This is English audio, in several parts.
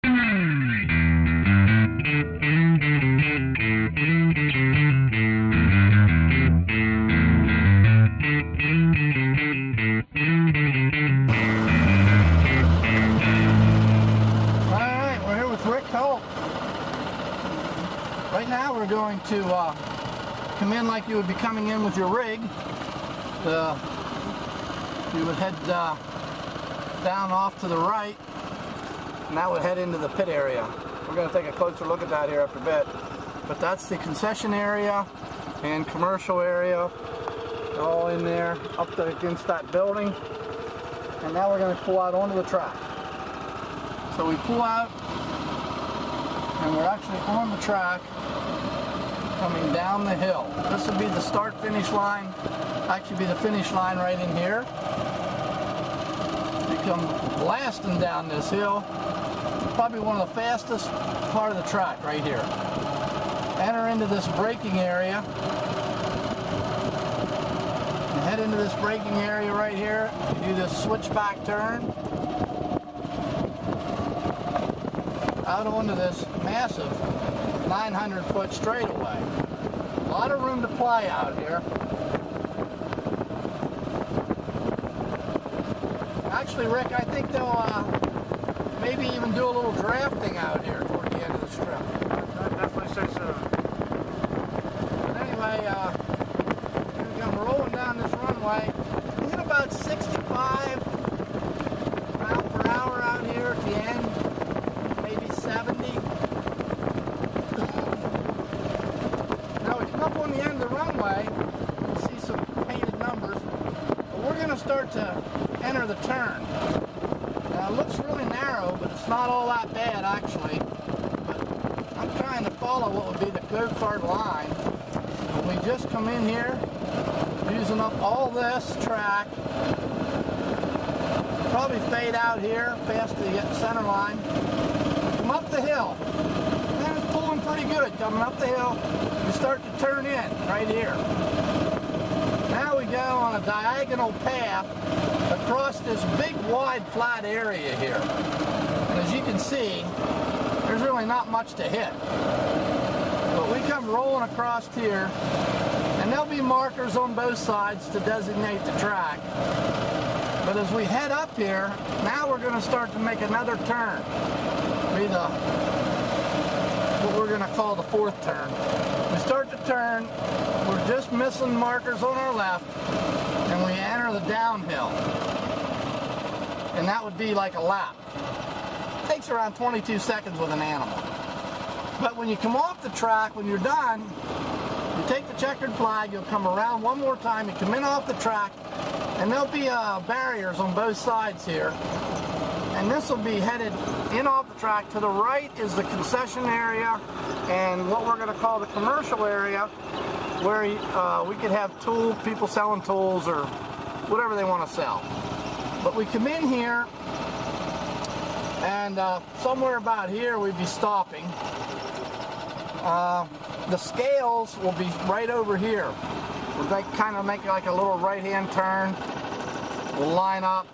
Right now we're going to come in like you would be coming in with your rig. You would head down off to the right, and that would head into the pit area. We're going to take a closer look at that here after a bit. But that's the concession area and commercial area, all in there up against that building. And now we're going to pull out onto the track. So we pull out, and we're actually on the track coming down the hill. This would be the start-finish line, actually be the finish line right in here. You come blasting down this hill, probably one of the fastest part of the track right here. Enter into this braking area. You head into this braking area right here. You do this switchback turn out onto this massive 900-foot straightaway. A lot of room to play out here. Actually, Rick, I think they'll maybe even do a little drafting out here toward the end of the strip. I'd definitely say so. But anyway, I'm rolling down this runway. We hit about 65 miles per hour out here at the end, maybe 70. Now we come up on the end of the runway, you see some painted numbers, but we're going to start to enter the turn. Now it looks really narrow, but it's not all that bad actually. But I'm trying to follow what would be the go-kart line. And we just come in here, using up all this track. Probably fade out here past the center line. Come up the hill. And it's pulling pretty good coming up the hill. We start to turn in right here. Now we go on a diagonal path across this big wide flat area here. And as you can see, there's really not much to hit. But we come rolling across here, and there'll be markers on both sides to designate the track. But as we head up here, now we're going to start to make another turn. Be what we're going to call the fourth turn. We start to turn, we're just missing markers on our left, and we enter the downhill. And that would be like a lap. It takes around 22 seconds with an animal. But when you come off the track, when you're done, you take the checkered flag, you'll come around one more time, you come in off the track, and there'll be barriers on both sides here. And this will be headed in off the track. To the right is the concession area and what we're going to call the commercial area, where we could have people selling tools or whatever they want to sell. But we come in here, and somewhere about here we'd be stopping. The scales will be right over here. We'll kind of make like a little right-hand turn. We'll line up.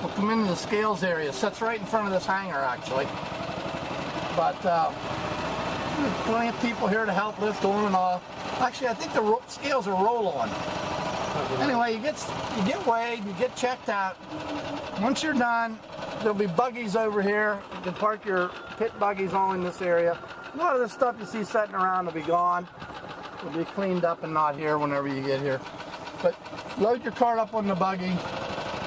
We'll come into the scales area. It sits right in front of this hangar, actually. But there's plenty of people here to help lift on and off. Actually, I think the scales are roll-on. Anyway, you get weighed, you get checked out. Once you're done, there'll be buggies over here. You can park your pit buggies all in this area. A lot of the stuff you see sitting around will be gone. It'll be cleaned up and not here whenever you get here. But load your cart up on the buggy.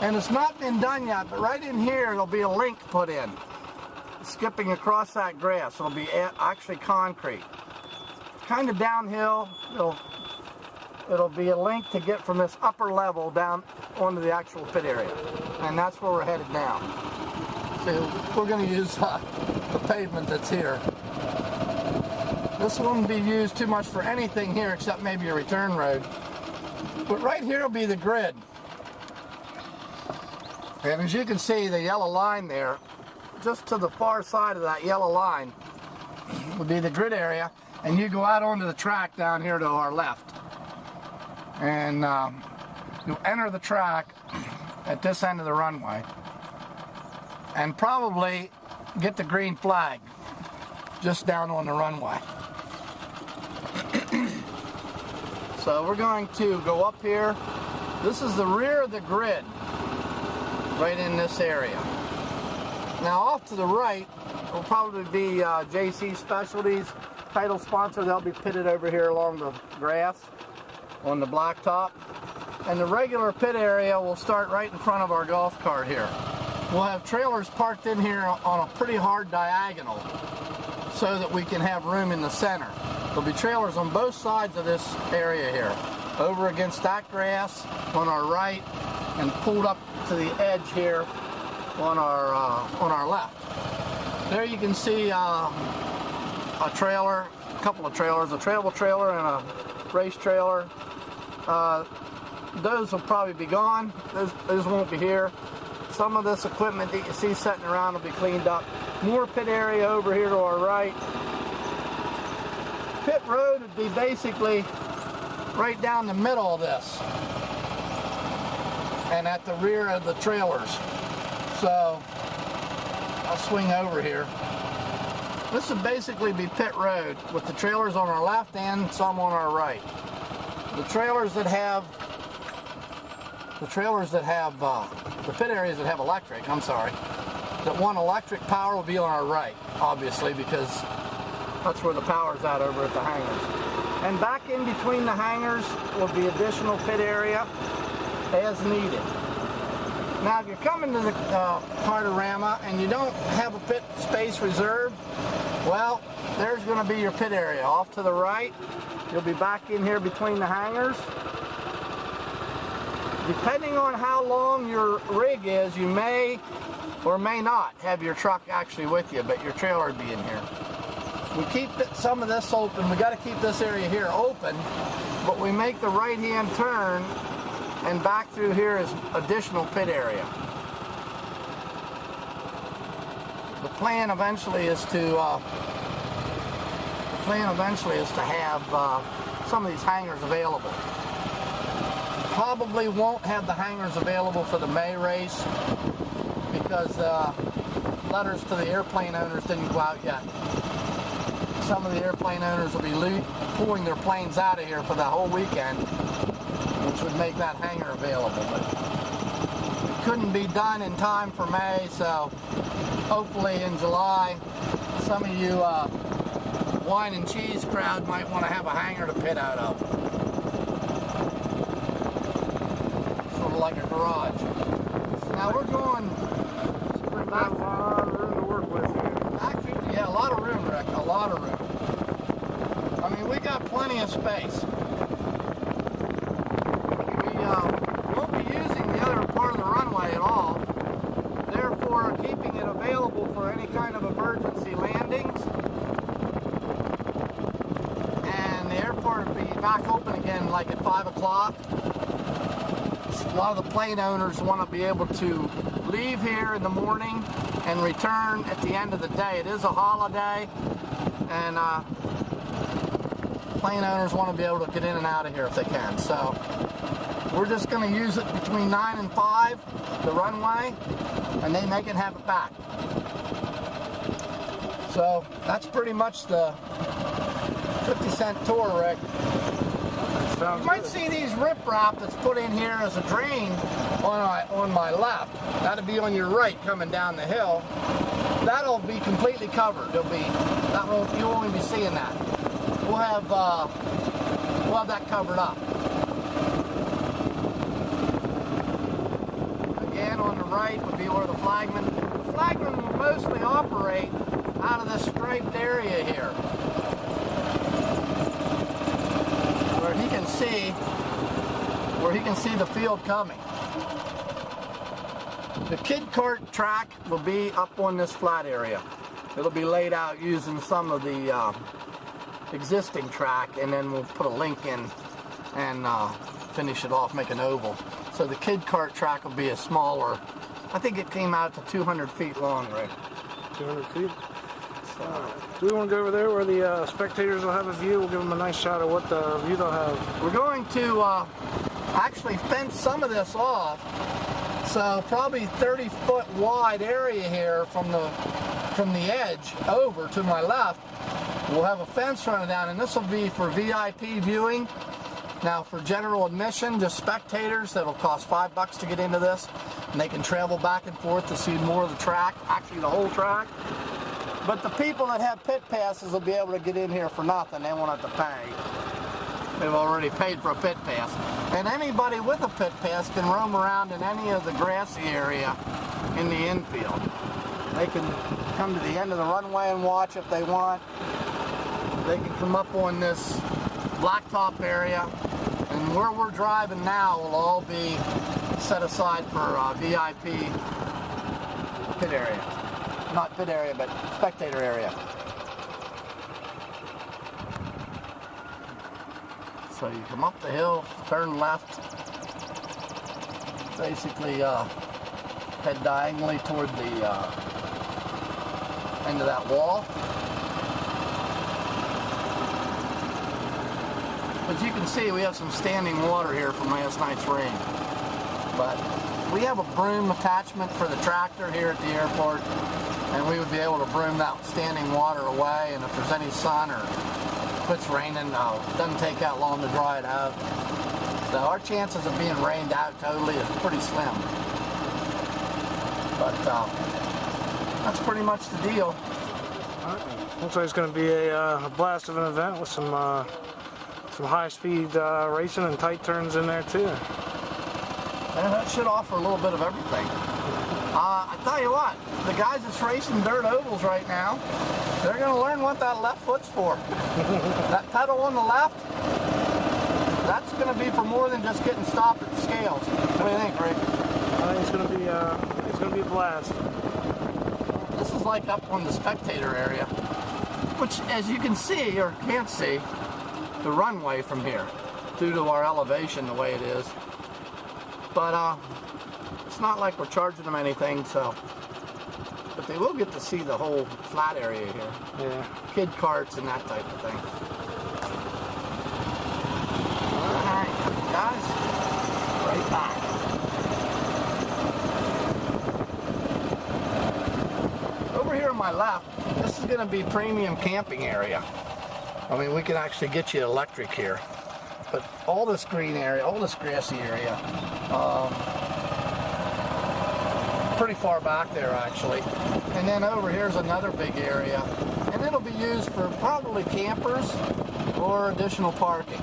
And it's not been done yet, but right in here there'll be a link put in. Skipping across that grass. It'll be actually concrete. Kind of downhill. It'll be a link to get from this upper level down onto the actual pit area. And that's where we're headed down. So we're going to use the pavement that's here. This wouldn't be used too much for anything here except maybe a return road. But right here will be the grid. And as you can see, the yellow line there, just to the far side of that yellow line, would be the grid area. And you go out onto the track down here to our left. And you enter the track at this end of the runway. And probably get the green flag just down on the runway. So we're going to go up here. This is the rear of the grid, right in this area. Now off to the right will probably be JC Specialties, title sponsor. They'll be pitted over here along the grass on the blacktop. And the regular pit area will start right in front of our golf cart here. We'll have trailers parked in here on a pretty hard diagonal so that we can have room in the center. There'll be trailers on both sides of this area here, over against that grass on our right and pulled up to the edge here on our left. There you can see a trailer, a couple of trailers, a travel trailer and a race trailer. Those will probably be gone. Those won't be here. Some of this equipment that you see sitting around will be cleaned up. More pit area over here to our right. Pit road would be basically right down the middle of this and at the rear of the trailers. So I'll swing over here. This would basically be pit road with the trailers on our left and some on our right. The trailers that have the pit areas that have electric, that want electric power will be on our right, obviously, because that's where the power's at over at the hangars. And back in between the hangars will be additional pit area as needed. Now, if you're coming to the kart-a-rama and you don't have a pit space reserved, well, there's going to be your pit area. Off to the right, you'll be back in here between the hangars. Depending on how long your rig is, you may or may not have your truck actually with you, but your trailer would be in here. We keep some of this open. We got to keep this area here open, but we make the right-hand turn, and back through here is additional pit area. The plan eventually is to have some of these hangars available. Probably won't have the hangars available for the May race because letters to the airplane owners didn't go out yet. Some of the airplane owners will be pulling their planes out of here for the whole weekend, which would make that hangar available. But it couldn't be done in time for May, so hopefully in July, some of you wine and cheese crowd might want to have a hangar to pit out of. Sort of like a garage. Now we're going back. A lot of room to work with here. Yeah, a lot of room, Rick. A lot of room. I mean, we got plenty of space. We won't be using the other part of the runway at all. Therefore, keeping it available for any kind of emergency landings. And the airport will be back open again like at 5 o'clock. A lot of the plane owners want to be able to leave here in the morning and return at the end of the day. It is a holiday, and plane owners want to be able to get in and out of here if they can. So we're just going to use it between 9 and 5, the runway, and then they can have it back. So that's pretty much the 50-cent tour, Rick. You might see these riprap that's put in here as a drain on my left. That'll be on your right coming down the hill. That'll be completely covered. You won't even be seeing that. We'll have that covered up. Again, on the right would be where the flagman. The flagman will mostly operate out of this striped area here, where he can see the field coming. The kid kart track will be up on this flat area. It'll be laid out using some of the existing track, and then we'll put a link in and finish it off, make an oval. So the kid kart track will be a smaller, I think it came out to 200 feet long, right? 200 feet? Do we want to go over there where the spectators will have a view? We'll give them a nice shot of what the view they'll have. We're going to actually fence some of this off. So probably 30-foot wide area here from the from the edge over to my left, we'll have a fence running down, and this will be for VIP viewing. Now for general admission, just spectators, that'll cost $5 to get into this, and they can travel back and forth to see more of the track, actually the whole track. But the people that have pit passes will be able to get in here for nothing. They won't have to pay. They've already paid for a pit pass. And anybody with a pit pass can roam around in any of the grassy area in the infield. They can come to the end of the runway and watch if they want. They can come up on this blacktop area. And where we're driving now will all be set aside for VIP pit area. Not pit area, but spectator area. So you come up the hill, turn left, basically head diagonally toward the end of that wall. As you can see, we have some standing water here from last night's rain. But we have a broom attachment for the tractor here at the airport, and we would be able to broom that standing water away, and if there's any sun or if it's raining, it doesn't take that long to dry it out. So our chances of being rained out totally is pretty slim. But that's pretty much the deal. Looks like it's going to be a blast of an event with some high-speed racing and tight turns in there too. And that should offer a little bit of everything. I tell you what, the guys that's racing dirt ovals right now, they're going to learn what that left foot's for. That pedal on the left, that's going to be for more than just getting stopped at the scales. What do you think, Rick? I think it's going to be a blast. This is like up on the spectator area, which, as you can see or can't see, the runway from here, due to our elevation the way it is. But it's not like we're charging them anything, so. But they will get to see the whole flat area here. Yeah. Kid karts and that type of thing. Alright, guys. Right back. Over here on my left, this is going to be premium camping area. I mean, we can actually get you electric here. But all this green area, all this grassy area, pretty far back there actually. And then over here's another big area. And it'll be used for probably campers or additional parking.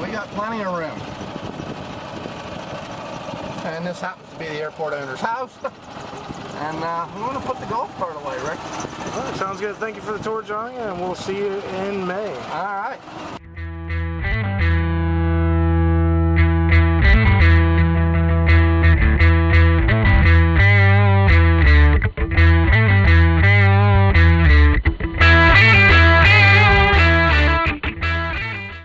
We got plenty of room. And this happens to be the airport owner's house. And we want to put the golf cart away, Rick. All right, sounds good. Thank you for the tour, Johnny, and we'll see you in May. All right.